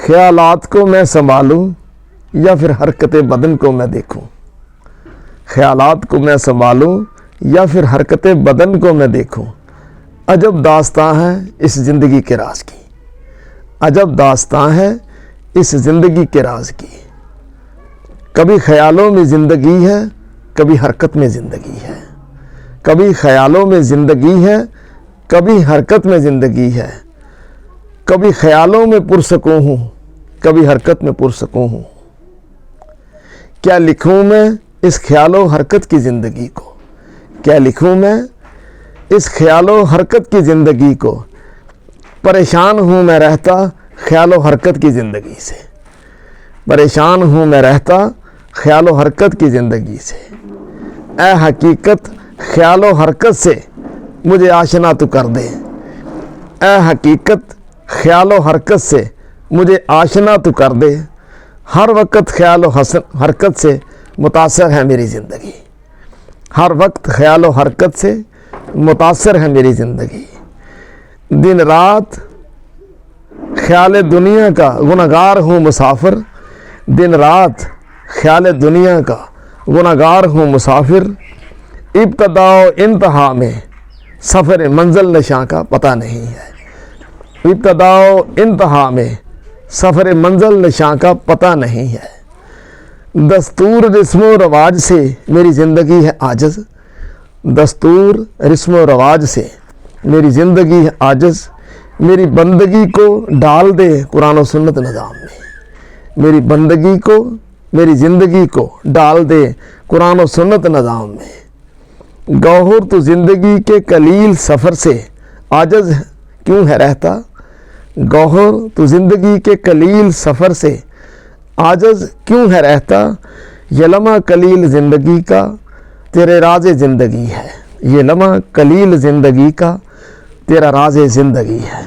خیالات کو میں سنبھالوں یا پھر حرکت بدن کو میں دیکھوں؟ خیالات کو میں سنبھالوں یا پھر حرکت بدن کو میں دیکھوں؟ عجب داستاں ہے اس زندگی کے راز کی، عجب داستاں ہے اس زندگی کے راز کی۔ کبھی خیالوں میں زندگی ہے، کبھی حرکت میں زندگی ہے، کبھی خیالوں میں زندگی ہے، کبھی حرکت میں زندگی ہے، کبھی خیالوں میں پرسکون ہوں، کبھی حرکت میں پرسکون ہوں۔ کیا لکھوں میں اس خیال و حرکت کی زندگی کو؟ کیا لکھوں میں اس خیال و حرکت کی زندگی کو؟ پریشان ہوں میں رہتا خیال و حرکت کی زندگی سے، پریشان ہوں میں رہتا خیال و حرکت کی زندگی سے۔ اے حقیقت خیال و حرکت سے مجھے آشنا تو کر دے، اے حقیقت خیال و حرکت سے مجھے آشنا تو کر دے۔ ہر وقت خیال و حرکت سے متاثر ہے میری زندگی، ہر وقت خیال و حرکت سے متاثر ہے میری زندگی۔ دن رات خیال دنیا کا گنہگار ہوں مسافر، دن رات خیال دنیا کا گنہگار ہوں مسافر۔ ابتدا و انتہا میں سفر منزل نشاں کا پتہ نہیں ہے، ابتدا و انتہا میں سفر منزل نشاں کا پتہ نہیں ہے۔ دستور رسم و رواج سے میری زندگی ہے عاجز، دستور رسم و رواج سے میری زندگی ہے عاجز۔ میری بندگی کو ڈال دے قرآن و سنت نظام میں، میری بندگی کو، میری زندگی کو ڈال دے قرآن و سنت نظام میں۔ گوہر تو زندگی کے قلیل سفر سے عاجز کیوں ہے رہتا؟ گوہر تو زندگی کے قلیل سفر سے عاجز کیوں ہے رہتا؟ یہ لمحہ قلیل زندگی کا تیرے راز زندگی ہے، یہ لمحہ قلیل زندگی کا تیرا راز زندگی ہے۔